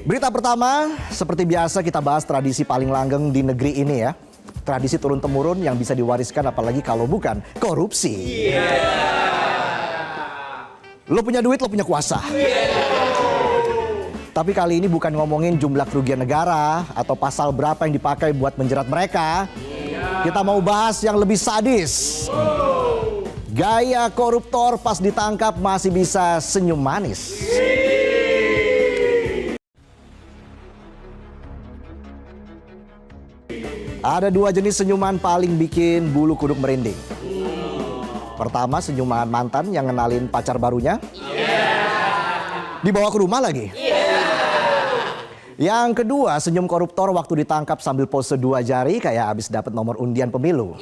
Berita pertama, seperti biasa kita bahas tradisi paling langgeng di negeri ini ya. Tradisi turun-temurun yang bisa diwariskan apalagi kalau bukan korupsi. Lo punya duit, lo punya kuasa. Tapi kali ini bukan ngomongin jumlah kerugian negara atau pasal berapa yang dipakai buat menjerat mereka. Kita mau bahas yang lebih sadis. Gaya koruptor pas ditangkap masih bisa senyum manis. Ada dua jenis senyuman paling bikin bulu kuduk merinding. Pertama, senyuman mantan yang ngenalin pacar barunya. Dibawa ke rumah lagi. Yang kedua, senyum koruptor waktu ditangkap sambil pose dua jari kayak habis dapat nomor undian pemilu.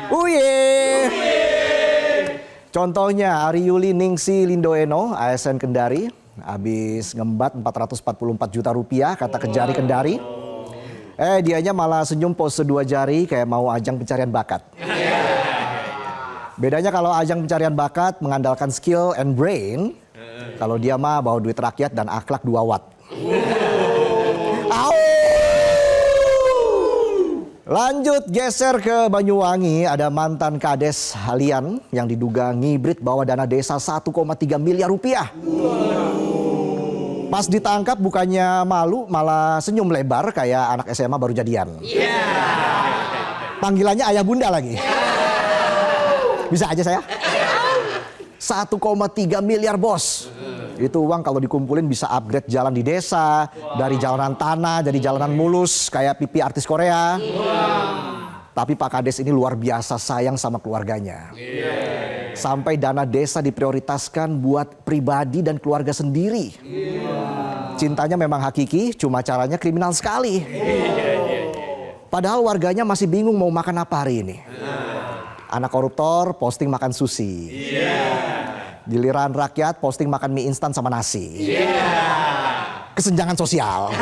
Uye. Contohnya Ari Yuli Ningsi Lindoeno, ASN Kendari, habis ngembat 444 juta rupiah kata Kejari Kendari. Dianya malah senyum pose dua jari kayak mau ajang pencarian bakat. Bedanya kalau ajang pencarian bakat mengandalkan skill and brain, kalau dia mah bawa duit rakyat dan akhlak 2 watt. Lanjut geser ke Banyuwangi, ada mantan kades Halian yang diduga ngibrit bawa dana desa 1,3 miliar rupiah. Pas ditangkap bukannya malu, malah senyum lebar kayak anak SMA baru jadian. Panggilannya ayah bunda lagi. Bisa aja saya. 1,3 miliar bos. Itu uang kalau dikumpulin bisa upgrade jalan di desa. Dari jalanan tanah jadi jalanan mulus kayak pipi artis Korea. Tapi Pak Kades ini luar biasa sayang sama keluarganya. Sampai dana desa diprioritaskan buat pribadi dan keluarga sendiri. Cintanya memang hakiki, cuma caranya kriminal sekali. Padahal warganya masih bingung mau makan apa hari ini. Anak koruptor posting makan sushi. Giliran rakyat posting makan mie instan sama nasi. Kesenjangan sosial.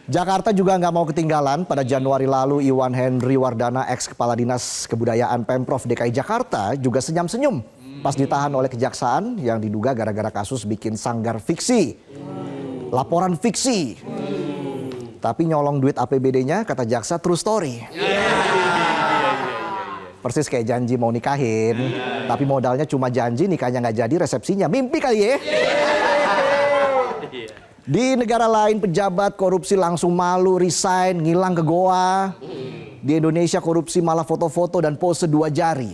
Jakarta juga nggak mau ketinggalan. Pada Januari lalu Iwan Henry Wardana, ex Kepala Dinas Kebudayaan Pemprov DKI Jakarta juga senyum-senyum pas ditahan oleh kejaksaan yang diduga gara-gara kasus bikin sanggar fiksi. Laporan fiksi. Tapi nyolong duit APBD-nya kata jaksa true story. Persis kayak janji mau nikahin, tapi modalnya cuma janji, nikahnya nggak jadi, resepsinya mimpi kali ya. Di negara lain pejabat korupsi langsung malu, resign, ngilang ke goa. Di Indonesia korupsi malah foto-foto dan pose dua jari.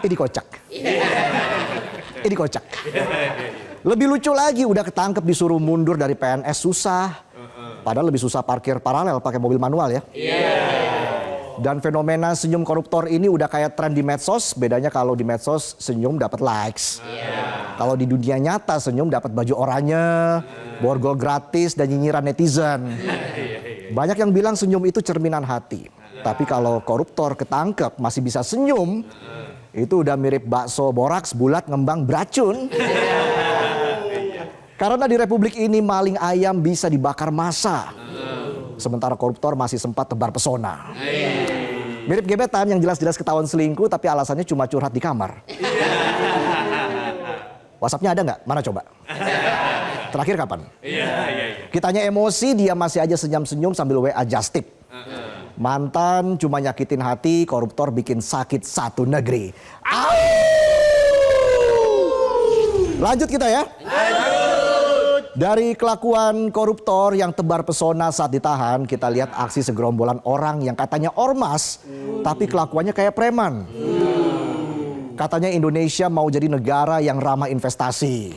Ini kocak. Ini kocak. Lebih lucu lagi, udah ketangkep disuruh mundur dari PNS susah. Padahal lebih susah parkir paralel pakai mobil manual ya. Dan fenomena senyum koruptor ini udah kayak tren di medsos. Bedanya kalau di medsos senyum dapat likes. Kalau di dunia nyata senyum dapat baju oranye, borgol gratis dan nyinyiran netizen. Banyak yang bilang senyum itu cerminan hati. Tapi kalau koruptor ketangkep masih bisa senyum, itu udah mirip bakso boraks bulat ngembang beracun. Karena di Republik ini maling ayam bisa dibakar massa. Sementara koruptor masih sempat tebar pesona. Mirip gebetan yang jelas-jelas ketahuan selingkuh tapi alasannya cuma curhat di kamar. WhatsApp-nya ada nggak? Mana coba? Terakhir kapan? Kitanya emosi, dia masih aja senyum-senyum sambil WA just tip. Mantan cuma nyakitin hati, koruptor bikin sakit satu negeri. Lanjut kita ya. Dari kelakuan koruptor yang tebar pesona saat ditahan, kita lihat aksi segerombolan orang yang katanya ormas, tapi kelakuannya kayak preman. Katanya Indonesia mau jadi negara yang ramah investasi,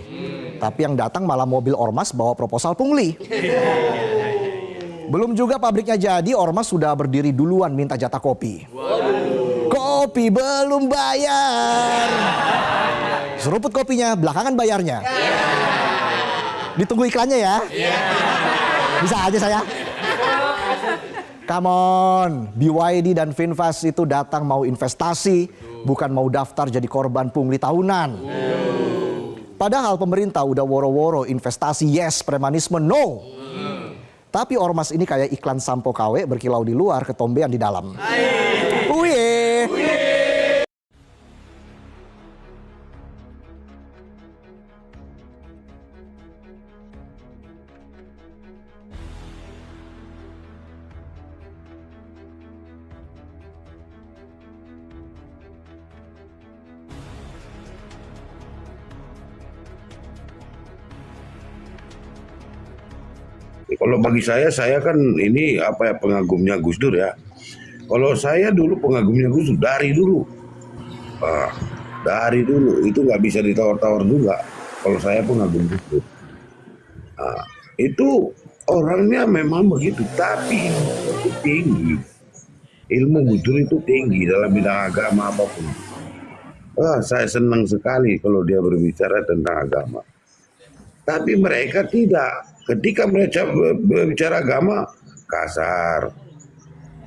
tapi yang datang malah mobil ormas bawa proposal pungli. Belum juga pabriknya jadi, ormas sudah berdiri duluan minta jatah kopi. Kopi belum bayar. Seruput kopinya, belakangan bayarnya. Ditunggu iklannya ya. Bisa aja saya. Come on, BYD dan Finfast itu datang mau investasi, bukan mau daftar jadi korban pungli tahunan. Padahal pemerintah udah woro-woro investasi yes, premanisme no. Tapi ormas ini kayak iklan sampo KW berkilau di luar, ketombean di dalam. Uye. Kalau bagi saya kan ini apa ya, pengagumnya Gus Dur ya. Kalau saya dulu pengagumnya Gus Dur dari dulu. Ah, dari dulu itu nggak bisa ditawar-tawar juga. Kalau saya pengagum Gus Dur. Ah, itu orangnya memang begitu, tapi itu tinggi. Ilmu Gus Dur itu tinggi dalam bidang agama apapun. Saya senang sekali kalau dia berbicara tentang agama. Tapi mereka tidak. Ketika mereka berbicara agama, kasar,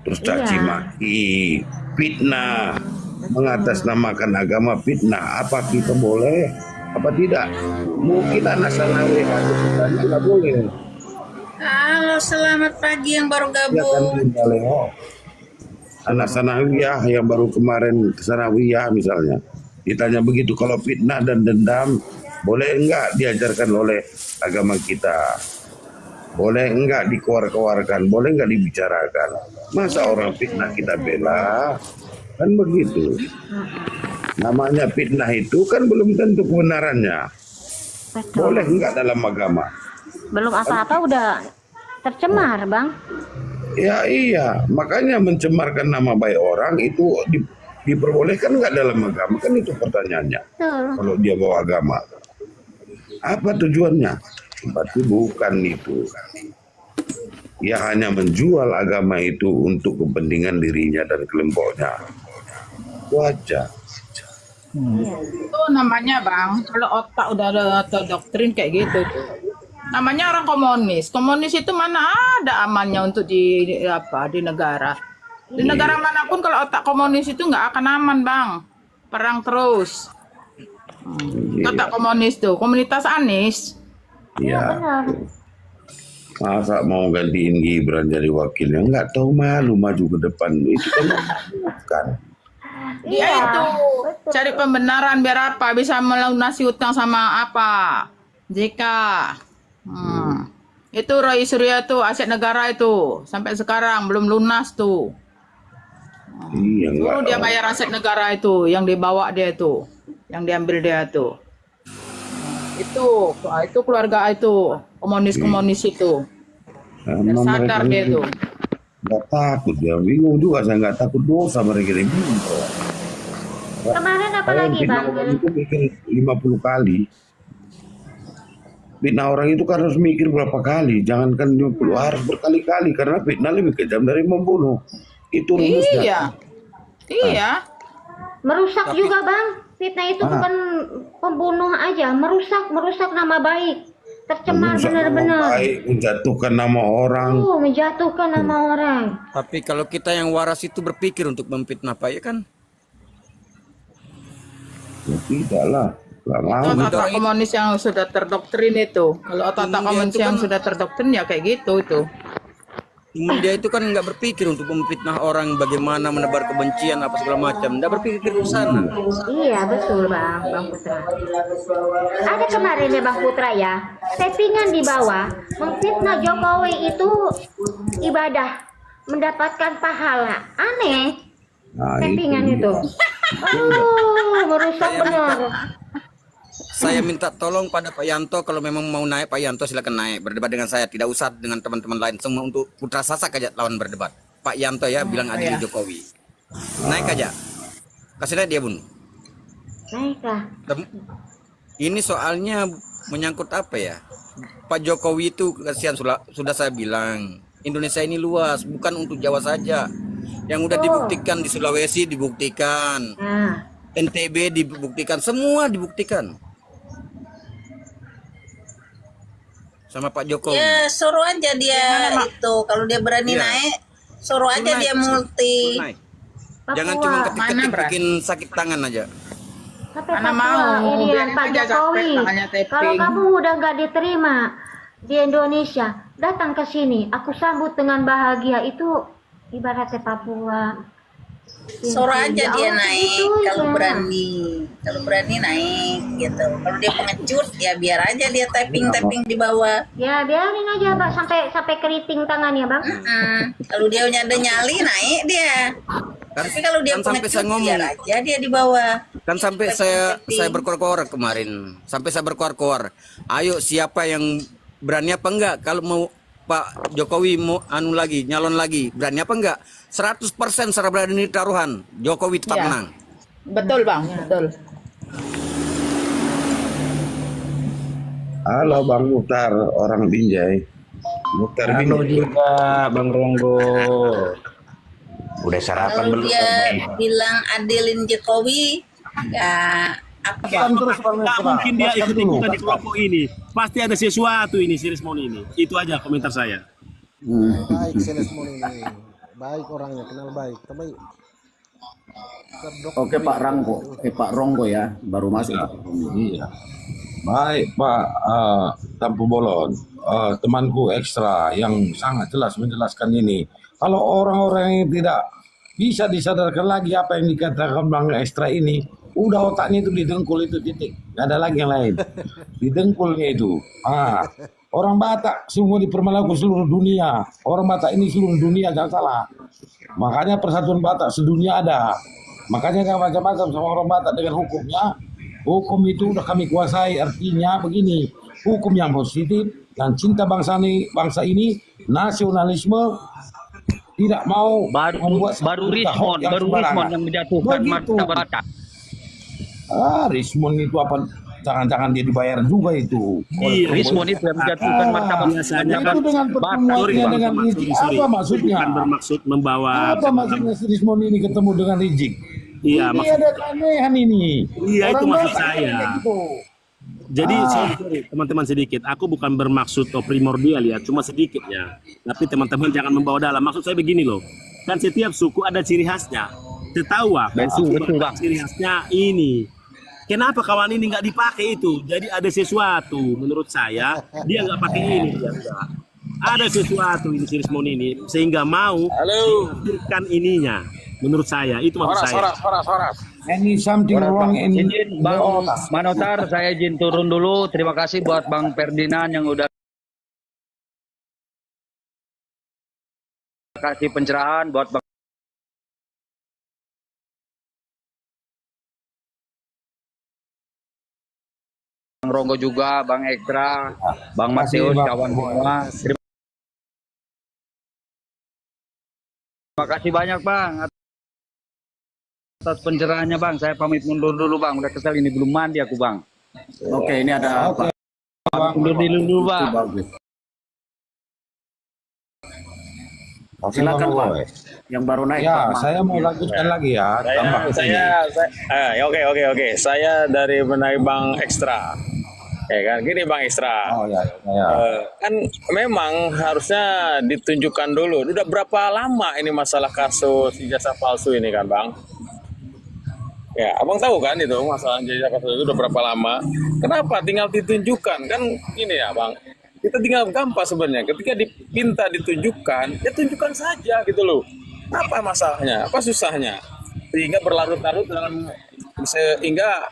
terus caci maki, fitnah, mengatasnamakan agama, fitnah. Apa kita boleh? Apa tidak? Mungkin anak sanawiyah atau kita nggak boleh. Halo, selamat pagi yang baru Ya kan gabung. Leo. Anak sanawiyah yang baru kemarin ke sanawiyah misalnya, ditanya begitu, kalau fitnah dan dendam boleh enggak diajarkan oleh agama kita? Boleh enggak dikeluarkan? Boleh enggak dibicarakan? Masa orang fitnah kita bela? Kan begitu. Namanya fitnah itu kan belum tentu kebenarannya. Betul. Boleh enggak dalam agama? Belum apa-apa udah tercemar, Bang. Ya iya, makanya mencemarkan nama baik orang itu diperbolehkan enggak dalam agama? Kan itu pertanyaannya. Betul. Kalau dia bawa agama, apa tujuannya? Berarti bukan itu. Ia hanya menjual agama itu untuk kepentingan dirinya dan kelompoknya. Itu aja. Itu namanya Bang, kalau otak udah ada terdoktrin kayak gitu tuh. Namanya orang komunis. Komunis itu mana ada amannya untuk di negara. Di negara manapun kalau otak komunis itu nggak akan aman, Bang. Perang terus. Otak komunis tuh, komunitas Anies. Ya, Benar. masa mau gantiin Gibran jadi wakilnya, nggak tahu malu maju ke depan, itu kan bukan. Dia itu cari pembenaran biar apa bisa melunasi utang sama apa JK. Itu Roy Suryo tuh aset negara itu sampai sekarang belum lunas tuh. Iya, nggak Suruh dia tahu. bayar aset negara itu yang dibawa dia itu, yang diambil dia tuh. Itu keluarga itu komunis itu. Biar Sama sadar mereka dia tuh. nggak takut, ya bingung juga, saya nggak takut dosa mereka ini. Kemarin apa Saya lagi, fitnah Bang? orang itu mikir 50 kali. Fitnah orang itu kan harus mikir berapa kali, jangankan 50, harus berkali-kali, karena fitnah lebih kejam dari membunuh. Itu rumusnya. Iya. Iya. Merusak juga, Bang. Fitnah itu bukan pembunuh aja, merusak nama baik. Tercemar Merusak nama benar-benar. baik, menjatuhkan nama orang. Menjatuhkan nama orang. Tapi kalau kita yang waras itu berpikir untuk memfitnah Pak, ya kan? Ya tidak lah, nggak Itu mau. otak komunis yang sudah terdoktrin itu. Kalau otak komunis yang sudah terdoktrin ya kayak gitu itu. Dia itu kan nggak berpikir untuk memfitnah orang, bagaimana menebar kebencian apa segala macam. Nggak berpikir ke sana. Iya, betul, Bang Putra. Ada kemarin ya, Bang Putra ya, settingan di bawah memfitnah Jokowi itu ibadah, mendapatkan pahala. Aneh Nah, settingan itu itu. Merusak benar. Saya minta tolong pada Pak Yanto, kalau memang mau naik Pak Yanto silakan naik berdebat dengan saya, tidak usah dengan teman-teman lain, semua untuk Putra Sasak aja lawan berdebat. Pak Yanto ya bilang adili Jokowi. Naik aja. Kasih naik dia, Bun. Naiklah. Ini soalnya menyangkut apa ya? Pak Jokowi itu kasihan, sudah saya bilang, Indonesia ini luas, bukan untuk Jawa saja. Yang udah dibuktikan di Sulawesi dibuktikan, Nah, NTB dibuktikan, semua dibuktikan. Sama Pak Jokowi. Ya suruh aja dia itu, kalau dia berani Iya. naik, suruh aja Naik, dia multi. naik. Jangan Papua. cuma Mana, ketik-ketik Bra? bikin sakit tangan aja. Tapi Mana Papua, mau, Irian biarin Pak aja Jokowi. capek, tangannya tapping. Kalau kamu udah nggak diterima di Indonesia, datang ke sini. Aku sambut dengan bahagia. Itu ibaratnya Papua. Suruh aja Ya dia Allah, naik gitu kalau ya. berani naik gitu. Kalau dia pengecut ya biar aja dia tapping di bawah. Ya biarin aja, Pak, sampai keriting tangannya, Bang. Kalau dia ada nyali naik dia. Tapi kalau dia Kan sampai saya pengecut ngomong, biar aja dia di bawah. kan sampai saya berkoar-koar kemarin, sampai saya berkoar-koar. Ayo siapa yang berani apa enggak? Kalau mau Pak Jokowi mau nyalon lagi, berani apa enggak? 100% secara berani taruhan Jokowi tetap Iya. menang. Betul bang, betul. Halo Bang Muhtar, orang Binjai. Muhtar Halo Binjai. juga Bang Ronggo. Udah sarapan Kalau belum? dia bilang adilin Jokowi, ya apa Nggak mungkin dia ikut-ikutan di kelompok ini. Pasti ada sesuatu ini si Rismon ini. Itu aja komentar saya. Baik Selesmon ini, baik orangnya, kenal baik. Tapi Oke Pak Ronggo ya, baru masuk. Iya. Baik Pak Tampu Bolon, temanku ekstra yang sangat jelas menjelaskan ini. Kalau orang-orang yang tidak bisa disadarkan lagi apa yang dikatakan Bang Ekstra ini, udah otaknya itu didengkul itu titik, nggak ada lagi yang lain. Didengkulnya itu. Orang Batak semua dipermalukan seluruh dunia. Orang Batak ini seluruh dunia, jangan salah. Makanya Persatuan Batak sedunia ada. Makanya jangan macam-macam sama orang Batak dengan hukumnya. Hukum itu udah kami kuasai, artinya begini, hukum yang positif, yang cinta bangsa ini, nasionalisme, tidak mau membuat baru Rismon yang menjatuhkan martabat Batak. Rismon itu apa? Jangan-jangan dia dibayar juga itu. Iya, Rismon itu yang menjatuhkan martabat biasanya Itu dengan pertemuannya dengan Rizik, apa maksudnya? Bukan bermaksud membawa. Apa maksudnya si Rismon ini ketemu dengan Rizik? Iya, Ini ada keanehan ini. Iya, itu maksud Batak saya. kayak gitu. Jadi sorry, teman-teman sedikit. Aku bukan bermaksud primordial ya, cuma sedikit ya. Tapi teman-teman jangan membawa dalam. Maksud saya begini loh. Kan setiap suku ada ciri khasnya. Tetawa, Betul, Bang. ciri khasnya ini. Kenapa kawan ini nggak dipakai itu? Jadi ada sesuatu menurut saya dia nggak pakai ini. Dia enggak. Ada sesuatu ini si Rismon ini sehingga mau menghadirkan ininya. Menurut saya itu maksud saya. Any something wrong in Izin Bang Manotar, saya izin turun dulu. Terima kasih buat Bang Ferdinand yang udah kasih pencerahan, buat Bang Ronggo juga, Bang Ekstra, Bang Mateus, kawan semua. Terima kasih banyak Bang atas pencerahannya Bang. Saya pamit mundur dulu Bang. Udah kesel ini belum mandi aku Bang. Oke, ini ada Pak. Mundur dulu Bang. Silakan Pak. Yang baru naik Ya, Pak. saya mau lanjutkan lagi ya. Tambah ke sini. Oke. Saya dari Benai Bang Ekstra. Ya kan, gini Bang Ekstra. Oh ya. Kan memang harusnya ditunjukkan dulu. Udah berapa lama ini masalah kasus ijazah palsu ini kan Bang? Ya, abang tahu kan itu masalah ijazah palsu itu udah berapa lama? Kenapa tinggal ditunjukkan? Kan ini ya Bang, kita tinggal gampang sebenarnya. Ketika diminta ditunjukkan, ya tunjukkan saja gitu loh. Apa masalahnya? Apa susahnya? Sehingga berlarut-larut dalam sehingga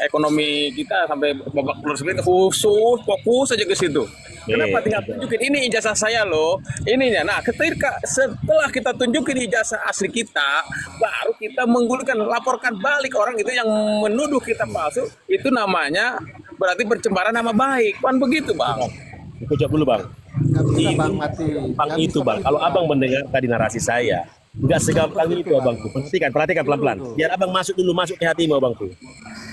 ekonomi kita sampai babak belur seperti fokus aja ke situ. Kenapa tinggal tunjukin ini ijazah saya loh, ininya. Nah, ketika setelah kita tunjukin ijazah asli kita, baru kita menggulirkan, laporkan balik orang itu yang menuduh kita palsu. Itu namanya berarti pencemaran nama baik, kan begitu Bang? Aku jawab dulu Bang. nggak bisa Itu, Bang mati. Bang Nggak itu bisa, Bang. Kalau abang mendengar tadi narasi saya, nggak segampang itu abangku. Perhatikan pelan-pelan. Biar abang masuk ke hatimu abangku.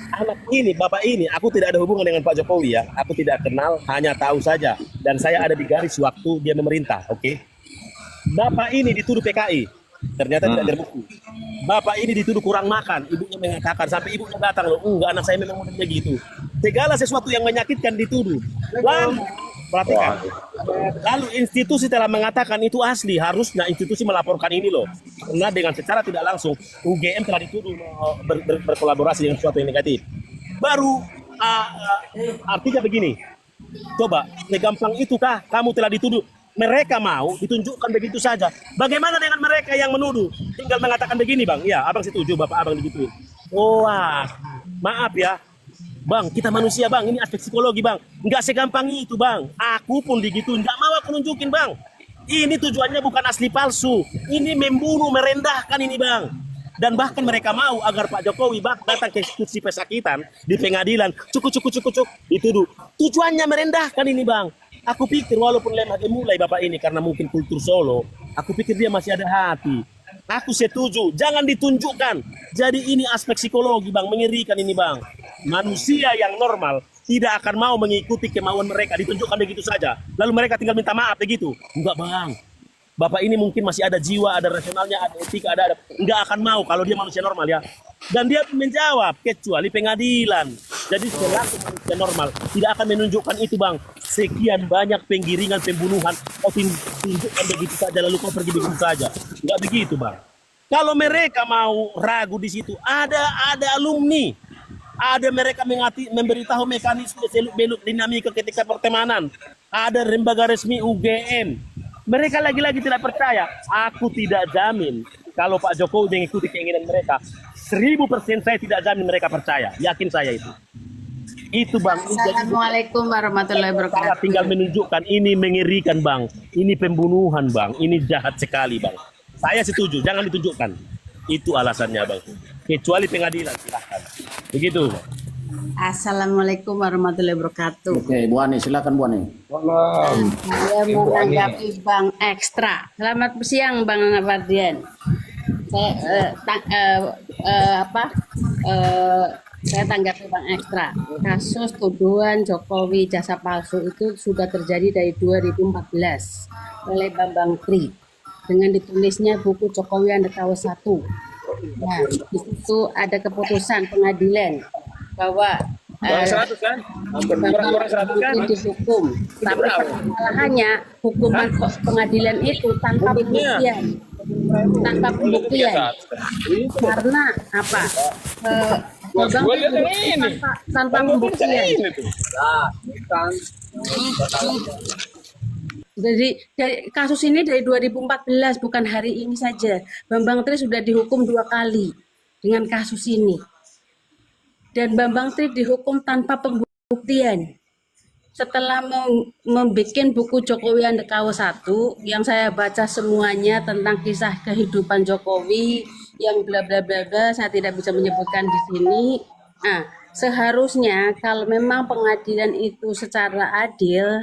Anak ini, bapak ini, aku tidak ada hubungan dengan Pak Jokowi ya. Aku tidak kenal, hanya tahu saja. Dan saya ada di garis waktu dia memerintah, oke? Bapak ini dituduh PKI, ternyata tidak terbukti. Bapak ini dituduh kurang makan, ibunya mengatakan, sampai ibunya datang loh, enggak anak saya memang modelnya gitu. Segala sesuatu yang menyakitkan dituduh. Lalu, perhatikan. Lalu institusi telah mengatakan itu asli, harusnya institusi melaporkan ini loh. Karena dengan secara tidak langsung UGM telah dituduh berkolaborasi dengan sesuatu yang negatif. Baru artinya begini. Coba, segampang itukah kamu telah dituduh? Mereka mau ditunjukkan begitu saja. Bagaimana dengan mereka yang menuduh? Tinggal mengatakan begini Bang. Ya, abang setuju bapak abang digituin. Wah, maaf ya. Bang, kita manusia Bang, ini aspek psikologi Bang. Nggak segampang itu Bang. Aku pun digituin, nggak mau aku nunjukin Bang. Ini tujuannya bukan asli palsu. Ini membunuh, merendahkan ini Bang. Dan bahkan mereka mau agar Pak Jokowi datang ke institusi pesakitan di pengadilan. Cukup. Dituduh. Tujuannya merendahkan ini Bang. Aku pikir walaupun lemah gemulai Bapak ini karena mungkin kultur Solo, aku pikir dia masih ada hati. Aku setuju, jangan ditunjukkan. Jadi ini aspek psikologi Bang, mengerikan ini Bang. Manusia yang normal tidak akan mau mengikuti kemauan mereka, ditunjukkan begitu saja. Lalu mereka tinggal minta maaf begitu. Enggak Bang. Bapak ini mungkin masih ada jiwa, ada rasionalnya, ada etika, ada. Enggak akan mau kalau dia manusia normal ya. Dan dia menjawab kecuali pengadilan. Jadi selaku manusia normal tidak akan menunjukkan itu Bang. Sekian banyak penggiringan, pembunuhan, kau tunjukkan begitu saja lalu kau pergi begitu saja. Enggak begitu Bang. Kalau mereka mau ragu di situ, ada alumni. Ada mereka memberitahu mekanisme seluk-beluk dinamika ketika pertemanan. Ada lembaga resmi UGM. Mereka lagi-lagi tidak percaya. Aku tidak jamin kalau Pak Jokowi mengikuti keinginan mereka. 1000% saya tidak jamin mereka percaya. Yakin saya itu. Itu Bang. Assalamualaikum warahmatullahi Saya wabarakatuh. tinggal menunjukkan ini mengerikan Bang. Ini pembunuhan Bang. Ini jahat sekali Bang. Saya setuju. Jangan ditunjukkan. Itu alasannya Bang. Kecuali pengadilan silahkan. Begitu Bang. Assalamualaikum warahmatullahi wabarakatuh. Oke, Bu Ani, silakan Bu Ani. Saya mau menanggapi Bang Ekstra. Selamat siang Bang Fardian. Saya tanggapi Bang Ekstra. Kasus tuduhan Jokowi jasa palsu itu sudah terjadi dari 2014 oleh Bambang Tri dengan ditulisnya buku Jokowi Undercover 1. Nah, di situ ada keputusan pengadilan bahwa Kurang 100 kan? Kurang 100 kan? dihukum, tapi permasalahannya hukuman pengadilan itu tanpa pembuktian, karena apa? Bang tanpa pembuktian. Jadi kasus ini dari 2014 bukan hari ini saja. Bambang Tri sudah dihukum 2 kali dengan kasus ini. Dan Bambang Tri dihukum tanpa pembuktian. Setelah membuat buku Jokowi Undercover 1 yang saya baca semuanya tentang kisah kehidupan Jokowi yang bla bla bla bla, saya tidak bisa menyebutkan di sini. Nah, seharusnya kalau memang pengadilan itu secara adil